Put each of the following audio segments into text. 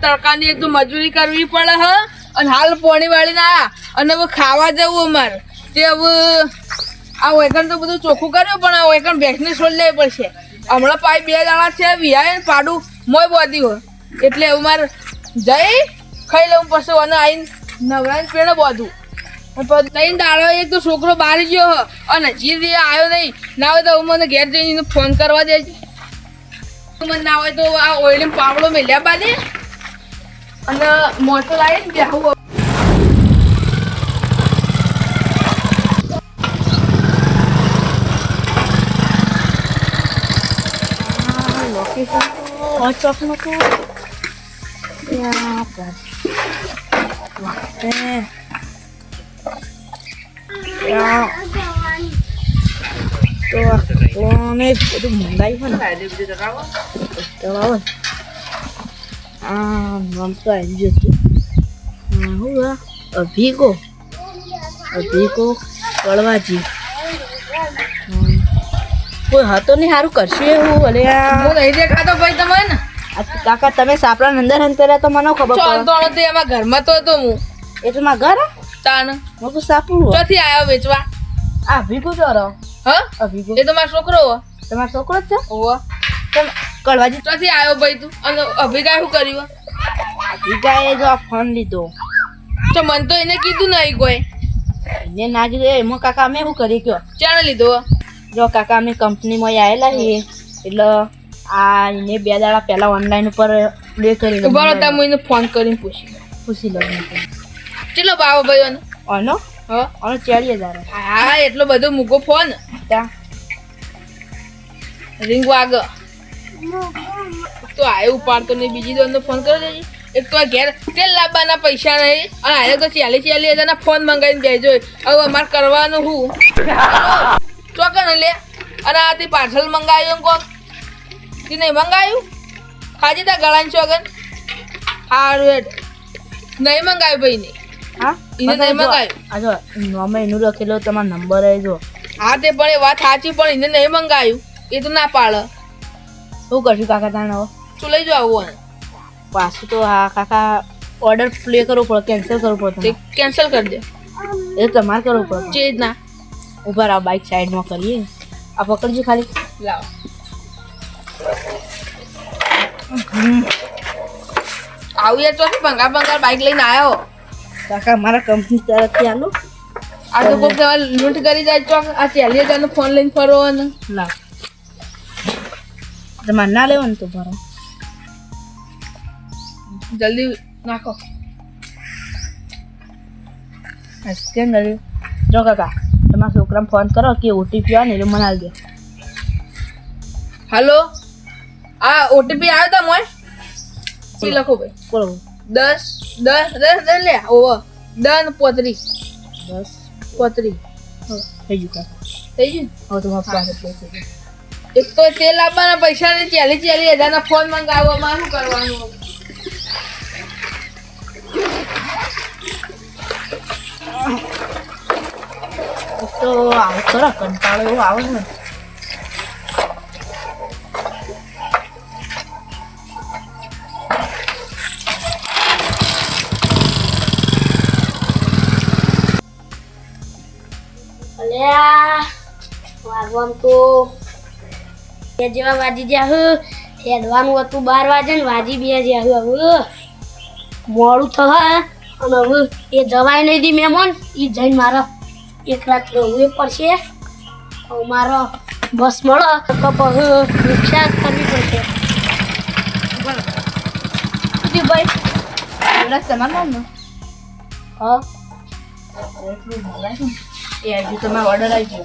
તડકાની એક તો મજૂરી કરવી પડે હ અને હાલ પોણી વાળી ના અને હવે ખાવા જવું અમારે તે હવે આ વેકણ તો બધું ચોખ્ખું કર્યું પણ આ વેકણ ભેંસની છોડ લેવી પડશે હમણાં પાઈ 2 દાડા છે વિહાય પાડું મોય બોધી હોય એટલે હવે મારે જઈ ખાઈ લઉં પછી અને આવીને નવરાઈને પેણે બોધું 3 દાડો એક તો છોકરો બહાર ગયો હ અને હજી આવ્યો નહીં ના હોય તો મને ઘેર જઈને ફોન કરવા દેજે મને ના હોય તો આ ઓઈલ પાવડો મેલ્યા બાદે અને મોટો લાવીને બેહું ચોકમાં તો કોને બધું મંગાવી હોય ને નામ તો આવી જતું હું અભિકો કળવાજી કોઈ હતો નહીં સારું કરશે હું ભલે હું નહીં દેખાતો ભાઈ તમે ને કાકા તમે સાપડા અંદર અંતરે તો મને ખબર પડે એમાં ઘરમાં તો હતો હું એ તો મારા ઘર તાણ હું તો સાપડું ચોથી આવ્યો વેચવા આ અભિકો ચોરો હા અભિકો એ તો મારો છોકરો હો તમારો છોકરો જ છે ઓહો તમે કળવાજી ચોથી આવ્યો ભાઈ તું અને અભિકાએ શું કર્યું અભિકાએ જો આ ફોન લીધો તો મને તો એને કીધું નહીં કોઈ એને ના કીધું એમાં કાકા અમે શું કરી કયો ચાણે લીધો જો કાકા અમે કંપનીમાં આવેલા છીએ એટલે આ એને 2 દાડા પહેલા ઓનલાઈન ઉપર પ્લે કરી લો બરાબર તમે એને ફોન કરીને પૂછી લો ચલો ભાવ ભાઈ આનો હા આનો 40,000 હા એટલો બધો મૂકો ફોન ત્યાં રિંગ વાગ તો આયો ઉપાડતો નહીં બીજી દોનો ફોન કરી દેજે એક તો ઘેર તેલ લાવવાના પૈસા નહીં અને આયો તો 40,000 ફોન મંગાવીને બેજો હવે અમારે કરવાનું હું ચોકન લે અને આ તે પાર્સલ મંગાવ્યું કોક તે નહીં મંગાવ્યું ખાજી તા ગળાની ચોકન સારું હેડ નહીં મંગાવ્યું ભાઈ ને હા એને નહીં મંગાવ્યું આ જો નોમે એનું લખેલો તમારો નંબર આવી જો હા તે પણ એ વાત સાચી પણ એને નહીં મંગાવ્યું એ તો ના પાડે શું કરશું કાકા તાણ હવે તું લઈ જાવ આવું પાછું તો હા કાકા ઓર્ડર પ્લે કરવો પડે કેન્સલ કરવું પડે કેન્સલ કરી દે એ તમારે કરવું પડે જે ના ઉભા રહો બાઇક સાઈડમાં કરીએ આ પકડજો ખાલી લાવ આવું યાર ચોથી ભંગા બાઇક લઈને આવ્યો કાકા મારા કંપની તરફથી આલો આ તો કોઈ તમારે લૂંટ કરી જાય ચોક આ 40,000 ફોન લઈને ફરો ને લાવ તમારે ના લેવાનું તો ભરો જલ્દી નાખો કેમ કર્યું જો કાકા તમારા છોકરાને ફોન કરો કે ઓટીપી આવે ને એટલે મને આવી દે હાલો આ ઓટીપી આવ્યો તા મોય સી લખો ભાઈ બોલો 10 લે ઓવો 10 પોતરી 10 પોતરી થઈ ગયું કાકા થઈ ગયું હવે તો માફ પાસે એક તો તેલ આપવાના પૈસા ને 40,000 ના ફોન મંગાવવામાં શું કરવાનું તો આવું ખરા કંટાળો એવો આવે ને વાગવાનું તો જેવા વાજી જ્યાં હેડવાનું હતું 12 વાગે ને વાજી 2 જ્યાં હવે મોડું થવા અને હવે એ જવાય નહીં દી મહેમાન એ જઈને મારે એક રાત રહેવું પડશે મારો બસ મળે તો પછી રિક્ષા કરવી પડશે ભાઈ તમારું ને હા એટલું મંગાવ્યું એ હજુ તમારો ઓર્ડર આવી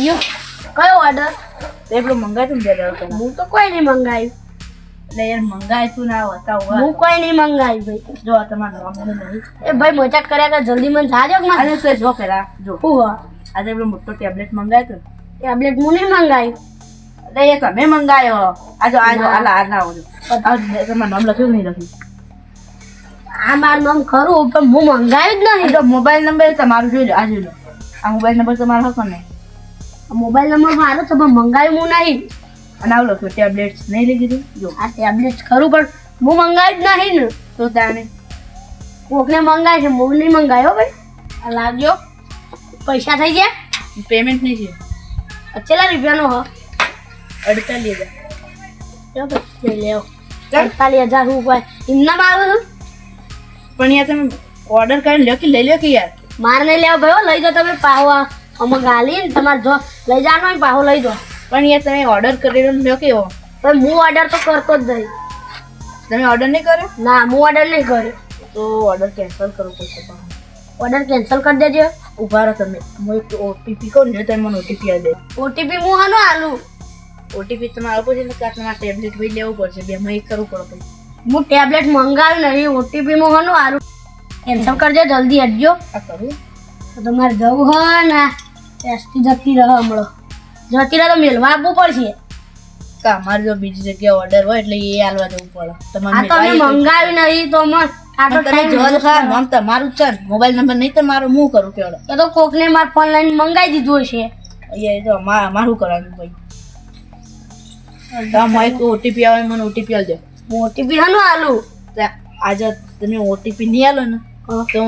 ગયો કયો ઓર્ડર એટલું મંગાવ્યું ને 2 દાડા હું તો કોઈ નહીં મંગાવ્યું એટલે યાર મંગાય તું ના બતાવ હું કોઈ નહીં મંગાવ્યું ભાઈ જો તમારું નામ નહીં એ ભાઈ મજાક કર્યા કે જલ્દી મને જાજો કે અરે તો જો પેલા જો હું આજે પેલો મોટો ટેબ્લેટ મંગાવ્યો તો ટેબ્લેટ હું નહીં મંગાવ્યું એટલે એ તમે મંગાવ્યો આજો આલા ના આવજો તમારું નામ લખ્યું નહીં લખ્યું આ મારું નામ ખરું પણ હું મંગાવ્યું જ નહીં તો મોબાઈલ નંબર તમારું જોઈ લો આ જોઈ લો આ મોબાઈલ નંબર તમારો હકો ને મોબાઈલ નંબર મારો તો પણ મંગાવ્યું હું નહીં અને આવું લખ્યું ટેબ્લેટ્સ નહીં લઈ દીધું જો આ ટેબ્લેટ ખરું પણ હું મંગાવી જ નહીં ને. તો તાને કોકને મંગાય છે, હું નહીં મંગાયો ભાઈ. આ લાવજો. પૈસા થઈ ગયા? પેમેન્ટ નહીં છે. કેટલા રૂપિયાનો હ? 48,000. ચાલો ભાઈ લઈ લેવો. 48,000 રૂપિયા એમના આવે છે. પણ યાર તમે ઓર્ડર કરીને લ્યો કે લઈ લ્યો કે યાર. મારે નહીં લેવો ભાઈ હો. લઈ જાઓ તમે પાહો. અમે ગાલી ને તમારે જો લઈ જવાનો હોય પાહો લઈ જાઓ. પણ યાર તમે ઓર્ડર કરીને લ્યો કેવો. પણ હું ઓર્ડર તો કરતો જ નહીં. તમે ઓર્ડર નહીં કર્યો ના હું ઓર્ડર નહીં કર્યો. તો ઓર્ડર કેન્સલ કરવો પડશે. ઓર્ડર કેન્સલ કરી દેજો. ઉભા રહો તમે. હું એક ઓટીપી કહું ને તમે મને ઓટીપી આપી દે. ઓટીપી હું હાનો આલું? ઓટીપી તમારે આપો છે ને કાં તમારે ટેબ્લેટ ભાઈ લેવું પડશે. બેમાં એક કરવું પડે પછી. હું ટેબ્લેટ મંગાવ્યું નહીં. ઓટીપી હું હાનો આલું? કેન્સલ કરજો જલ્દી હટજો. આ કરું તો તમારે જવું હોય ને એસટી જતી રહે હમણાં. જતી રહે તો મેળવા આપવું પડશે. કા અમારે જો બીજી જગ્યાએ ઓર્ડર હોય એટલે એ હાલવા જવું પડે. આ તો મેં મંગાવ્યું નહીં તો મને આ તો તમે જો તો ખરા નામ તમારું જ છે ને. મોબાઈલ નંબર નહીં તમારો હું કરું કેવડો. એ તો કોકને મારા ફોન લઈને મંગાવી દીધું હશે. અહીંયા તો મારું કરવાનું ભાઈ. તમારે એક ઓટીપી આવે મને ઓટીપી આપજો. ઓટીપી હાનો આલું? આજે તમે ઓટીપી નહીં આલો ને તો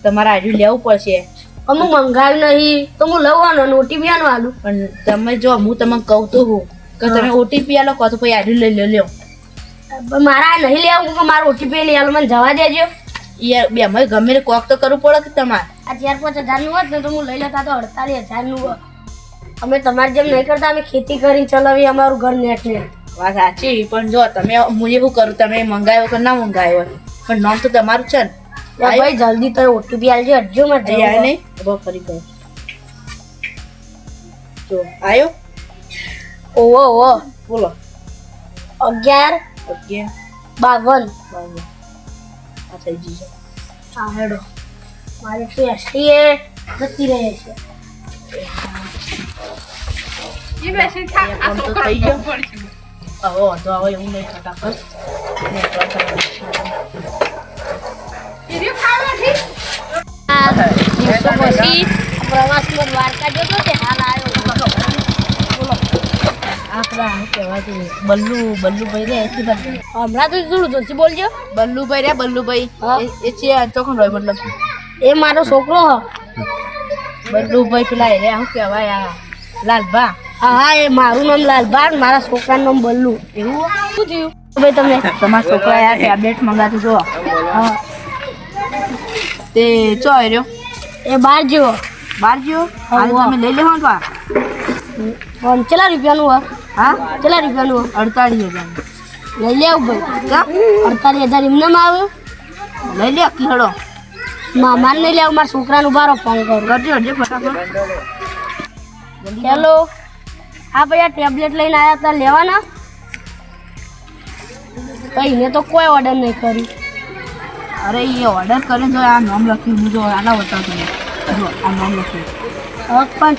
તમારે આઈડી લેવું પડશે. પણ હું મંગાવ્યું નહીં તો હું લવાનું. ઓટીપી હાનો આલું? પણ તમે જો હું તમને કહું તો હું કે તમે ઓટીપી આલો કહો તો પછી આઈડી લઈ લ્યો. પણ મારા નહીં લેવું કે મારું ઓટીપી નહીં આલું. મને જવા દેજો યાર. બે અમે ગમે તે કોક તો કરવું પડે કે તમારે. આ 4-5 હજારનું હોત ને તો હું લઈ લેતા. તો 48,000નું હોત. અમે તમારી જેમ નહીં કરતા. અમે ખેતી કરી ચલાવી અમારું ઘર નેટ ને. વાત સાચી. પણ જો તમે હું એવું કરું તમે મંગાવ્યો કે ના મંગાવ્યો પણ નામ તો તમારું છે ને. ભાઈ જલ્દી તમે ઓટીપી આલજો. હટજો મારે યાર નહીં બહુ ફરી ગયો. જો આવ્યો. ઓહો ઓહો બોલો. 11 ઓકે 52. આ થઈ ગયું છે. હા હેડો. મારે તો એસટી એ જતી રહે છે. ફોન તો થઈ ગયો. હવે તો હવે એવું નહીં ફટાફટ. આ દિવસો પછી પ્રવાસમાં દ્વારકા જતો તે હાલ આવ્યો. બોલો. આપણા શું કહેવાય બલ્લુભાઈ રે એથી બાજુ. હમણાં તો થોડું જોરથી બોલજો. બલ્લુભાઈ રે બલ્લુભાઈ. હા. એ છે ચોખણ હોય મતલબ. એ મારો છોકરો હ. બલ્લુભાઈ પેલા રે શું કહેવાય આ લાલભા. હા હા એ મારું નામ લાલબા. મારા છોકરાનું નામ બલ્લુ. એવું શું થયું ભાઈ તમને? તમારા છોકરા યાર ટેબ્લેટ મંગાતું જો. હા તે ચો આવ્યો એ 12 જેવો. 12 જેવો. હા, આજે તમે લઈ લેવો તો પણ કેટલા રૂપિયાનું હ? હા કેટલા રૂપિયાનું હ? 48,000. લઈ લેવું ભાઈ. કા 48,000 એમનેમ આવ્યું? લઈ લે કીહડો. મારે નહીં લેવું. મારા છોકરાનું બારો ફોન કરું. કરજો હરજો ફટાફટ. હેલો. હા ભાઈ આ ટેબ્લેટ લઈને આવ્યા હતા લેવાના? કઈને તો કોઈ ઓર્ડર નહીં કર્યું. અરે એ ઓર્ડર કરે જો આ નામ લખ્યું હું જો આના બતાવતો જો આ નામ લખ્યું. હવે પણ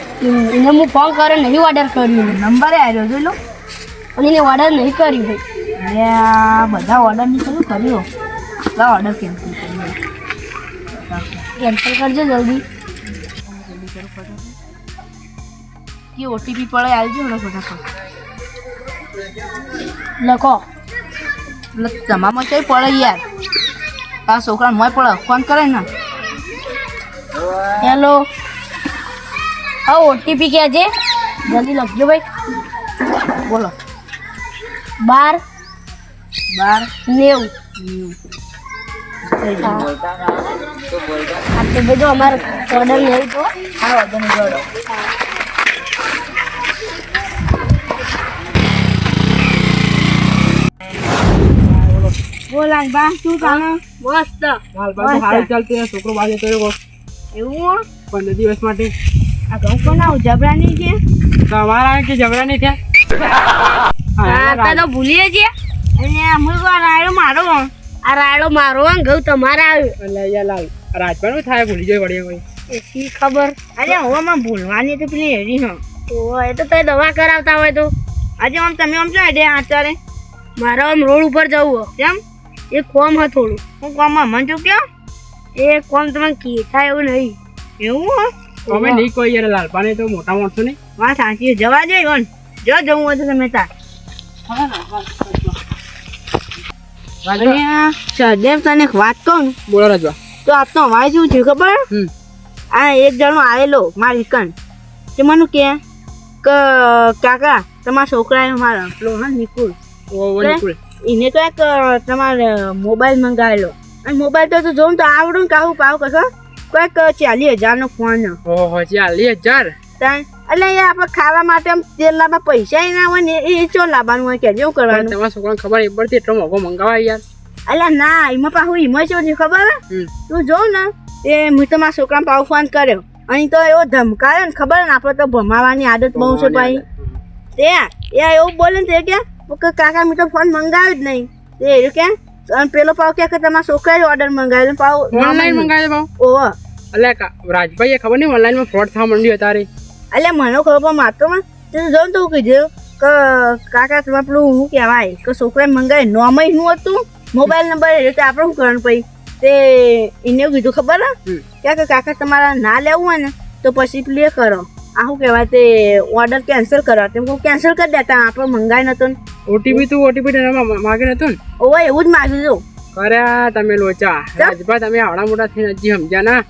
એને હું ફોન કર્યો નહીં ઓર્ડર કર્યું. નંબરે આવ્યો જોઈ લો. પણ એને ઓર્ડર નહીં કર્યું ભાઈ. અરે આ બધા ઓર્ડર ની શું કર્યો. લા ઓર્ડર કેન્સલ કર્યો. કેન્સલ કરજો જલ્દી. કે ઓટીપી પડે આવજો ને ફટાફટ. લખો. એટલે તમામાં કઈ પડે યાર. તારા છોકરાને મોય પડે ફોન કરે ને. હેલો. હા ઓટીપી ક્યાં છે? જલ્દી લખજો ભાઈ. બોલો. 12 90. થઈ ગયું. આટલે બધું અમારે ઓર્ડર નહીં તો આ ઓર્ડર ની જોડો. બોલાય બા શું કામ મસ્ત. હાલ ચાલતી ને છોકરો બાજુ કર્યો એવું 15 દિવસ માટે. આ ઘઉં બનાવું જબરાની છે. તમારા કે જબરા નહીં થયા. હા તો ભૂલીએ છીએ. અને અમુક રાયડો મારો. આ રાયડો મારો ને ઘઉં તમારે આવ્યો. એટલે યાર લાલ રાજપાલ થાય ભૂલી જાય વળી કોઈ. એથી ખબર. અરે હવામાં ભૂલવાની તો પેલી હેરી હા. એ તો તમે દવા કરાવતા હોય તો. આજે આમ તમે આમ છો એટલે આચારે મારે આમ રોડ ઉપર જવું કેમ એ કોમ હ થોડું. હું કામમાં મન છું કેમ એ કોમ તમને કીધા એવું નહીં. એવું અમે નહીં કોઈ યાર લાલપાને તો મોટા માણસો નહીં. વાત સાચી જવા દે જો જવું હોય તો તમે તાર. રાજભા અને સદેવ તને એક વાત કહું ને, બોલો રાજભા. તો આપનો અમારે શું થયું ખબર? હમ આ એક જણો આવેલો મારી કન, તે મને કે કાકા તમારા છોકરાએ મારા પેલો હા નિકુલ ઓ નિકુલ એને કંઈક તમારે મોબાઈલ મંગાવેલો, અને મોબાઈલ તો જોઉં તો આવડું ને કાવું પાવ કશો કંઈક 40,000નો ફોન. ઓહો 40,000. એટલે એ આપણે ખાવા માટે આમ તેલ લાવવા પૈસા ના હોય ને એ ચો લાવવાનું હોય કે જેવું કરવાનું. તમારા છોકરાને ખબર એ પડતી એટલો મોંઘો મંગાવા યાર. એટલે ના એમાં પાછું એમાં શું છે ખબર હે? તું જોઉં ને એ મેં તો મારા છોકરાને પાછું ફોન કર્યો અને તો એવો ધમકાયો ને ખબર ને આપણે તો ભમાવાની આદત બહુ છે ભાઈ. તે એ એવું બોલે ને તે કે કાકા મેં તો ફોન મંગાવ્યો જ નહીં. તે એ કે અને પેલો પાવ કે તમારા છોકરાએ ઓર્ડર મંગાવ્યો પાવ ઓનલાઈન મંગાવ્યો ભાવ. ઓહો એટલે રાજભાઈ ખબર નહીં ઓનલાઈનમાં ફ્રોડ થવા માંડ્યું તારે. એટલે મને ખબર પણ મારતો માં તે જોઉં તો કીધું કે કાકા તમારે પેલું શું કહેવાય કે છોકરાએ મંગાવી નોમય શું હતું મોબાઈલ નંબર એટલે આપણે શું કરવાનું પછી તે એને એવું કીધું ખબર હે કે કાકા તમારા ના લેવું હોય ને તો પછી પ્લે કરો આ શું કહેવાય તે ઓર્ડર કેન્સલ કરો. તેમ કહું કેન્સલ કરી દેતા આપણે મંગાવી નતો ને ઓટીપી માગે નતું ને. ઓવે એવું જ માગ્યું છું. કર્યા તમે લોચા રાજભા તમે આવડા મોટા થઈને હજી સમજ્યા ના.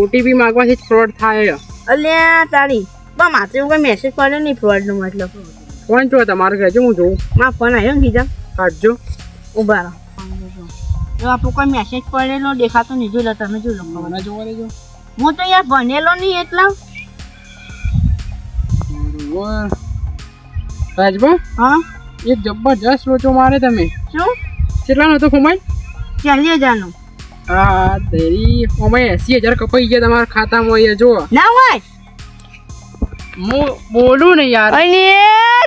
ઓટીપી માંગવાથી જ ફ્રોડ થાય. અલ્યા તારી પણ માત્ર એવું કોઈ મેસેજ પડ્યો નહીં ફ્રોડનો મતલબ. ફોન જો તમારે કહેજો હું જોઉં. મારા ફોન આવ્યો ને કીધા કાઢજો. ઉભા રહો જો આપણો કોઈ મેસેજ પડેલો દેખાતો નહીં. જોઈ લો તમે જોઈ લો. મને જોવા દેજો. હું તો યાર ભણેલો નહીં એટલા. રાજભા હા એક જબરજસ્ત લોચો મારે તમે. શું કેટલાનો હતો ફોમાઈ? 40,000નો. હા તેરી ફોમાઈ 80,000 કપાઈ ગયા તમારા ખાતામાં. અહીંયા જો ના હોય હું બોલું ને યાર. અને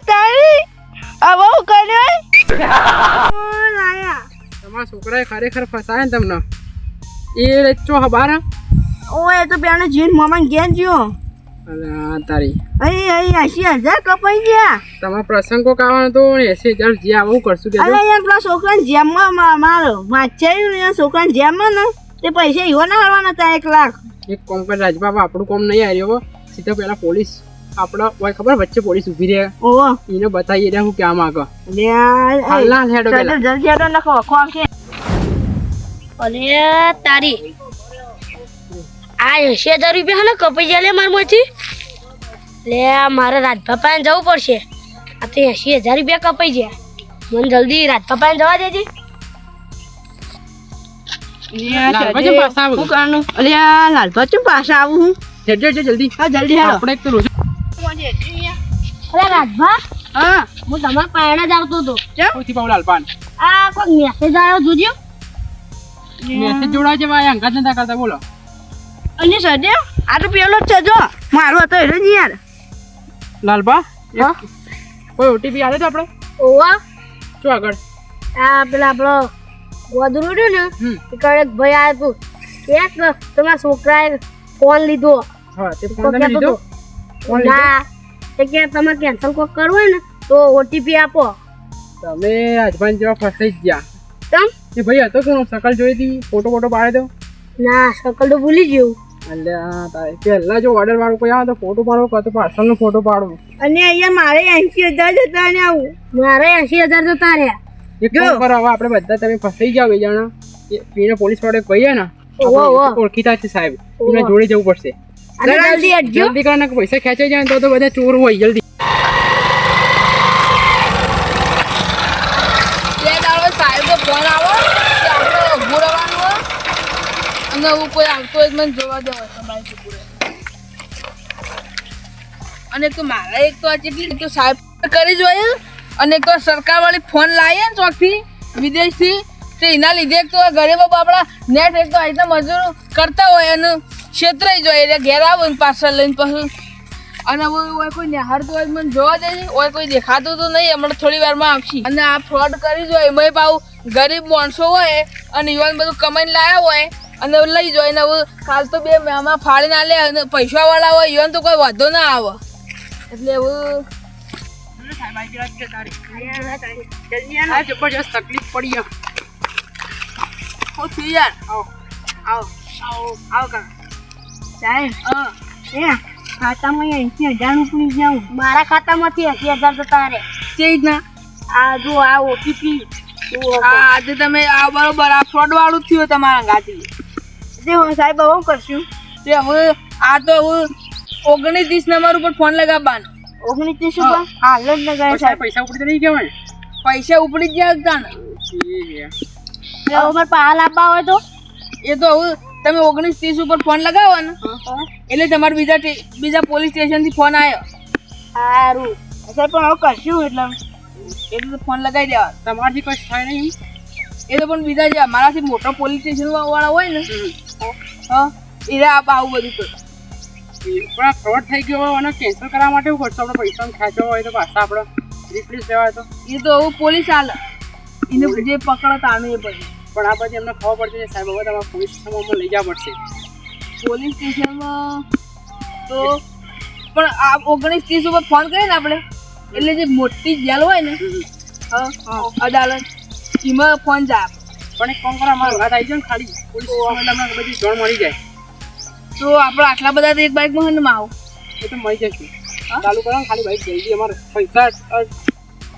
તારી આ બહુ કર્યો લાયા. તમારા છોકરાએ ખરેખર ફસાય ને તમને. એ ચો હબાર. ઓય તો પેલો જીન મોમાં ગયા જ્યો. અલા તારી અહીં 80,000 કપાઈ ગયા. તમારા પ્રસંગો કાવાનો તો 80,000 જે આવું કરશું કે અરે યાર પેલા છોકરાને જેમમાં મારો વાંચ્યું ને છોકરાને જેમમાં ને તે પૈસા એવો ના હાલવાના હતા 1 લાખ. એક કોમ કર રાજબાબા આપણું કોમ નહીં આવ્યો સીધા પેલા પોલીસ આપણા હોય ખબર વચ્ચે પોલીસ ઊભી રહે. ઓહો એને બતાવીએ રહ્યા હું ક્યાં માંગો. લે હેડો પેલા જલ્દી હેડો નાખો ખોમ કે. અરે તારી આ 80,000 રૂપિયા ને કપાઈ જાય લે મારમાંથી. લે મારે રાજભા પાસે જવું પડશે. આ તો 80,000 રૂપિયા કપાઈ ગયા. મને જલ્દી રાજભા પાસે જવા દેજે. પાછા શું કરવાનું? અલ્યા લાલભા ચમ પાછા આવું હું? હેડજો જલ્દી. હા જલ્દી હેડો. આપણે એક તો રોજ અરે રાજભા હા હું તમારા પાયણે જ આવતો હતો. સૌથી પાઉલ આલપાન આ કોઈ મેસેજ આવ્યો જોજો. મેસેજ જોડાય છે ભાઈ અંગાત નતા કરતા બોલો. અને સદેવ આ તો પેલો જ છે જો મારો હતો એટલે જ યાર. લાલબા હા કોઈ ઓટીપી આવે તો આપણે ઓવા શું આગળ? આ પેલા આપણો ગોદરું રહ્યું ને એ કડે એક ભાઈ આવ્યો હતું કે તમારા છોકરાએ ફોન લીધો. હા તે તો ફોન તમે કહેતો લીધો? હતો, ના તે કે તમારે કેન્સલ કોક કરવું હોય ને તો ઓટીપી આપો. તમે રાજભાન જેવા ફસાઈ જ ગયા. તમ એ ભાઈ હતો કોણ શકલ જોઈ હતી ફોટો પાડે દો. ના શકલ તો ભૂલી ગયું. અલ્યા તારે પહેલા જો ઓર્ડર વાળું કોઈ આવે તો ફોટો પાડવો કાં તો પાર્સલનો ફોટો પાડવો. અને અહીંયા મારે 80,000 જતા ને આવું. મારે 80,000 જતા રહ્યા. એક કામ કરો હવે આપણે બધા તમે ફસાઈ જાવ બે જણા. એને પોલીસ વાળે કહીએ ને ઓહો, ઓહો. ઓળખીતા છે સાહેબ એમને જોડે જવું પડશે. અને જલ્દી હટજો. જલ્દી કરીને પૈસા ખેંચાઈ જાય ને તો બધા ચોર હોય જલ્દી. સાહેબનો ફોન આવો કે આપણે ઊભું રહેવાનું હોય અને હું કોઈ આવતો હોય મને જોવા દેવો તમારી છોકરી. અને તો મારા એક તો આ જેટલી તો સાહેબ કરી જોઈએ અને એક તો સરકાર વાળી ફોન લાવીએ ને ચોકથી વિદેશથી તે એના લીધે એક તો ગરીબો બાપડા નેટ એક તો આ રીતના મજૂરો કરતા હોય અને ક્ષેત્રે જોઈએ એટલે ઘેર આવો ને પાર્સલ લઈને પાછું. અને હવે કોઈ નિહાળતું હોય મને જોવા દેજે. હોય કોઈ દેખાતું તો નહીં હમણાં થોડી વારમાં આવશે. અને આ ફ્રોડ કરી જોઈએ એમાં પાછું ગરીબ માણસો હોય અને યુવાન બધું કમાઈને લાવ્યા હોય અને લઈ જાય ને હવે કાલ તો બે આમાં ફાળી ના લે અને પૈસાવાળા હોય યુવાન તો કોઈ વાંધો ના આવે. એટલે એવું જબરજસ્ત તકલીફ પડી એમ. હું છું યાર. આવો કાકા સાહેબ ખાતામાં 80,000 ઉપડી જાઉં. મારા ખાતામાંથી 80,000 જતા રહ્યા. તે રીતના આ જો આ ઓટીપી આજે તમે આ બરોબર આ ફ્રોડ વાળું થયું તમારા ગાતી સાહેબ હું કરશું તે હવે આ તો હવે 29 નંબર ઉપર ફોન લગાવવાનો 29 ઉપર હાલ જ લગાવે સાહેબ પૈસા ઉપડી તો નહીં કહેવાય પૈસા ઉપડી જ જાય તાણ અમારે પાલ આપવા હોય તો એ તો હવે તમે 29-30 ઉપર ફોન લગાવો ને એટલે તમારે બીજા પોલીસ સ્ટેશન થી ફોન આવ્યો સારું સાહેબ પણ હવે કરશું એટલે ફોન લગાવી દેવા તમારાથી કશું થાય નહીં એ તો પણ બીજા જે અમારાથી મોટો પોલીસ સ્ટેશન વાળા હોય ને હા એ આવું બધું કર પણ આ ફ્રોડ થઈ ગયો હોય અને કેન્સલ કરવા માટે શું કરશો આપણે પૈસા ખેંચવા હોય તો પાછા આપણે રિપ્લેસ લેવાય તો એ તો હવે પોલીસ હાલે એને જે પકડો તાણે એ પછી પણ આ બધી અમને ખબર પડશે કે સાહેબ હવે તમારે પોલીસ સ્ટેશનમાં લઈ જવા પડશે પોલીસ સ્ટેશનમાં તો પણ આ 29-30 ઉપર ફોન કરીએ ને આપણે એટલે જે મોટી જેલ હોય ને અદાલત એમાં ફોન જાય પણ એક કામ કરો અમારે વાત આવી જાય ને ખાલી પોલીસ સ્ટેશનમાં તમને બધી જાણ મળી જાય તો આપણે આટલા બધા તો એક બાઇકમાં ને આવું એ તો મળી જશે ચાલુ કરો ને ખાલી બાઈક જલ્દી અમારે પૈસા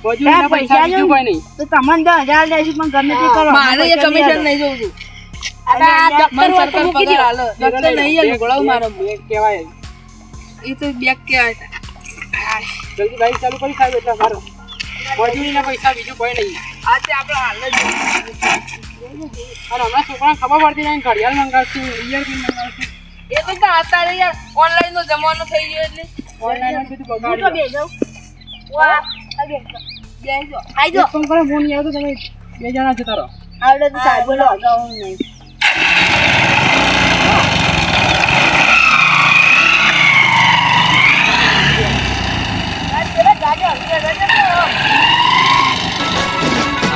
મજૂરીના પૈસા બીજું કોઈ નહીં તો તમને 10,000 દઈશું પણ ગમે તે કરો મારે એ કમિશન નહીં જોઉં છું સરકાર પગાર હાલે ડોક્ટર નહીં હાલે ગોળાવ મારો બેગ કહેવાય એ તો બેગ કહેવાય જલ્દી બાઈક ચાલુ કરી સાહેબ એટલે મારો મજૂરીના પૈસા બીજું કોઈ નહીં આજે આપણે હાલ જ અને હમણાં છોકરાને ખબર પડતી નહીં ઘડિયાળ મંગાવશું ઇયરપિન મંગાવશું એ તો અત્યારે યાર ઓનલાઈન નો જમાનો થઈ ગયો એટલે ઓનલાઈન બધું બગાડી બેજો ફોન કરો ફોન નહીં આવતો તમે બે જણા જતા રહો આવડે તો સાહેબ બોલો અગાઉ નહીં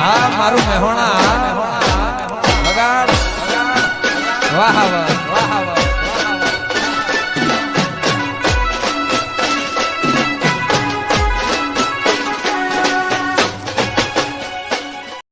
હા મારું મહેણા બગાડ વાહ વાહ વાહ વાહ